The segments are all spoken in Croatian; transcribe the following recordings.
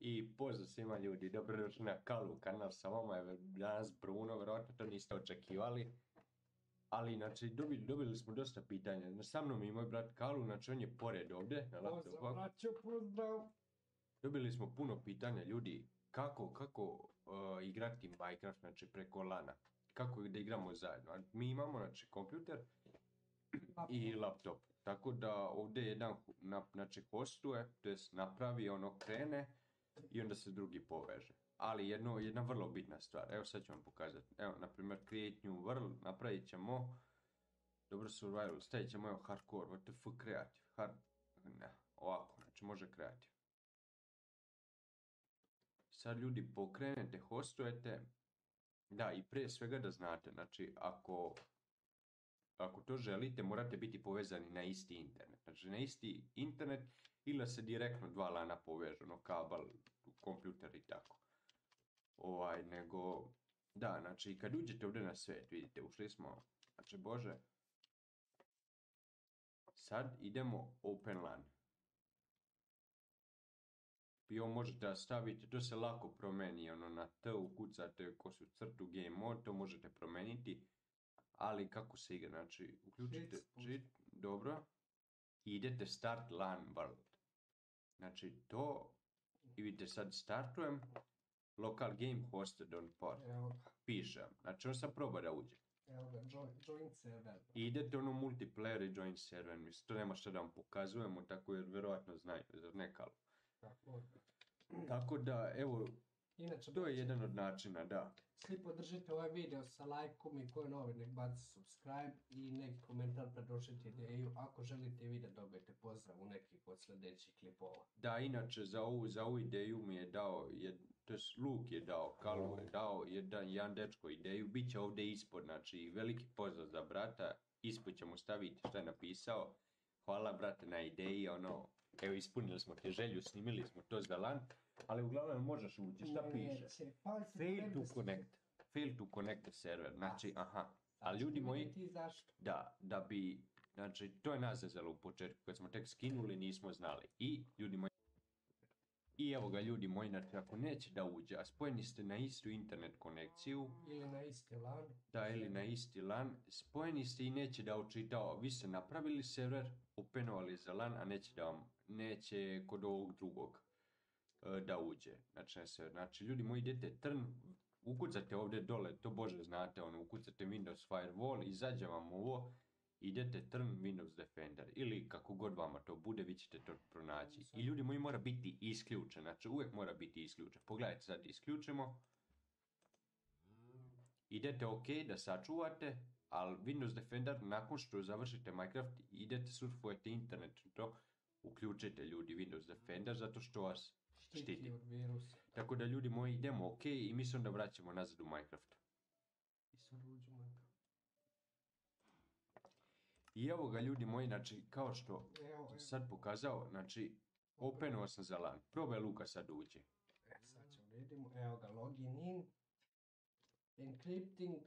I pozdrav svima ljudi, dobrodošli na Kalu kanal, sa vama je danas Bruno, vjerojatno to niste očekivali. Ali, znači, dobili smo dosta pitanja. Sa mnom je i moj brat Kalu, znači on je pored ovdje, na laptopu. Pozdrav, braćo, pozdrav. Dobili smo puno pitanja, ljudi, kako igrati Minecraft, znači, preko LAN-a. Kako da igramo zajedno. Mi imamo, znači, kompjuter i laptop. Tako da ovdje jedan, znači, hostuje, to jest napravi, ono krene i onda se drugi poveže. Ali jedna vrlo bitna stvar, evo sad ću vam pokazati. Evo, na primjer, create new world, napravit ćemo dobro survival, stavit ćemo evo hardcore, what the fuck, creative, ne, ovako, znači može creative. Sad ljudi pokrenete, hostujete, da, i prije svega da znate, znači ako to želite, morate biti povezani na isti internet. Znači na isti internet ili da se direktno dva lana povežu, no kabel, kompjuter i tako. Nego, da, znači kad uđete ovdje na svet, vidite, ušli smo, znači bože, sad idemo open LAN. I ovo možete da stavite, to se lako promeni, ono na T ukucate kosu crtu game mode, to možete promeniti. Ali kako se igra, znači uključite cheat, dobro, i idete start LAN world. Znači to, i vidite sad startujem, local game hosted on port, piše, znači on sad proba da uđe. Evo ga, join server. I idete ono multiplayer i join server, mislim, to nema što da vam pokazujemo, tako jer vjerojatno znaju, zar ne Kalu. Tako da, evo, inače, to je jedan od načina, da. Svi podržite ovaj video sa lajkom i ko je novi nek baci subscribe i neki komentar predložite ideju. Ako želite video dobijete pozdrav u nekih od sljedećih klipova. Da, inače za ovu ideju mi je dao, to je Luk je dao, Kalu je dao jedan dečko ideju, bit će ovdje ispod, znači veliki pozdrav za brata, ispod ćemo staviti što je napisao. Hvala brate na ideji, ono, evo ispunili smo te želju, snimili smo to za LAN. Ali uglavnom možeš ući, šta piše? Fail to connect the server, znači, aha. Ali ljudi moji, da bi, znači, to je nas zezalo u početku, kad smo tek skinuli, nismo znali. I, ljudi moji, i evo ga ljudi moji, znači, ako neće da uđe, a spojeni ste na istu internet konekciju, ili na isti LAN, da, ili na isti LAN, spojeni ste i neće da učitao, vi ste napravili server, openovali za LAN, a neće kod ovog drugog da uđe. Znači ljudi moji, idete ukucate ovdje dole, to bože znate, ono, ukucate Windows Firewall, izađe vam ovo, idete Windows Defender, ili kako god vama to bude, vi ćete to pronaći. I ljudi moji, mora biti isključen, znači uvijek mora biti isključen. Pogledajte, sad isključimo, idete OK da sačuvate, ali Windows Defender, nakon što završite Minecraft, idete surfujete internet, to uključite ljudi Windows Defender, zato što vas štiti. Tako da ljudi moji, idemo OK i mi se onda vraćamo nazad u Minecraft. I evo ga ljudi moji, znači kao što sad pokazao, znači openuo sam za LAN. Probaj Luka sad uđi. Sad ćemo vidimo, evo ga, login in, encrypting,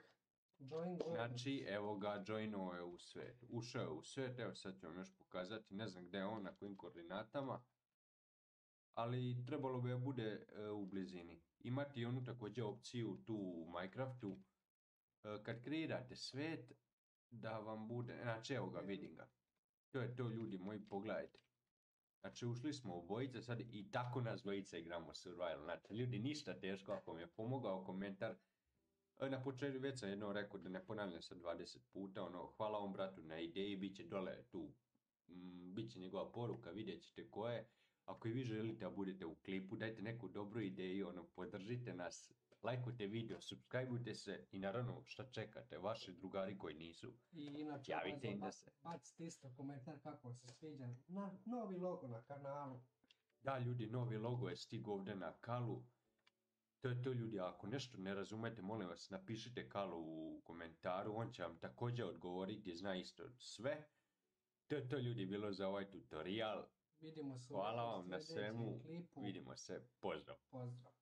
join. Znači evo ga, joinuo je u svet. Ušao je u svet, evo sad ću vam još pokazati, ne znam gdje je on, na kojim koordinatama. Ali trebalo bi da bude u blizini. Imate i onu također opciju tu u Minecraftu, kad kreirate svet, da vam bude, znači evo ga, vidim ga. To je to ljudi moji, pogledajte. Znači ušli smo u bojice sad i tako nas dvojice igramo survival. Znači ljudi, ništa teško, ako mi je pomogao komentar. Na početku već sam jedno rekao da ne ponavljam sad 20 puta, ono, hvala ovom bratu na ideji, bit će dole tu, bit će njegova poruka, vidjet ćete ko je. Ako i vi želite da budete u klipu, dajte neku dobru ideju, ono, podržite nas, lajkujte video, subscribeujte se i naravno šta čekate, vaši drugari koji nisu, javite im da se. Bacite isto komentar kako vam se sviđa, novi logo na kanalu. Da ljudi, novi logo je stigao ovdje na Kalu. To je to ljudi, ako nešto ne razumete, molim vas, napišite Kalu u komentaru, on će vam također odgovoriti gdje zna isto sve. To je to ljudi bilo za ovaj tutorial. Vidimo se hvala vam na svemu, vidimo se, pozdrav. Pozdrav.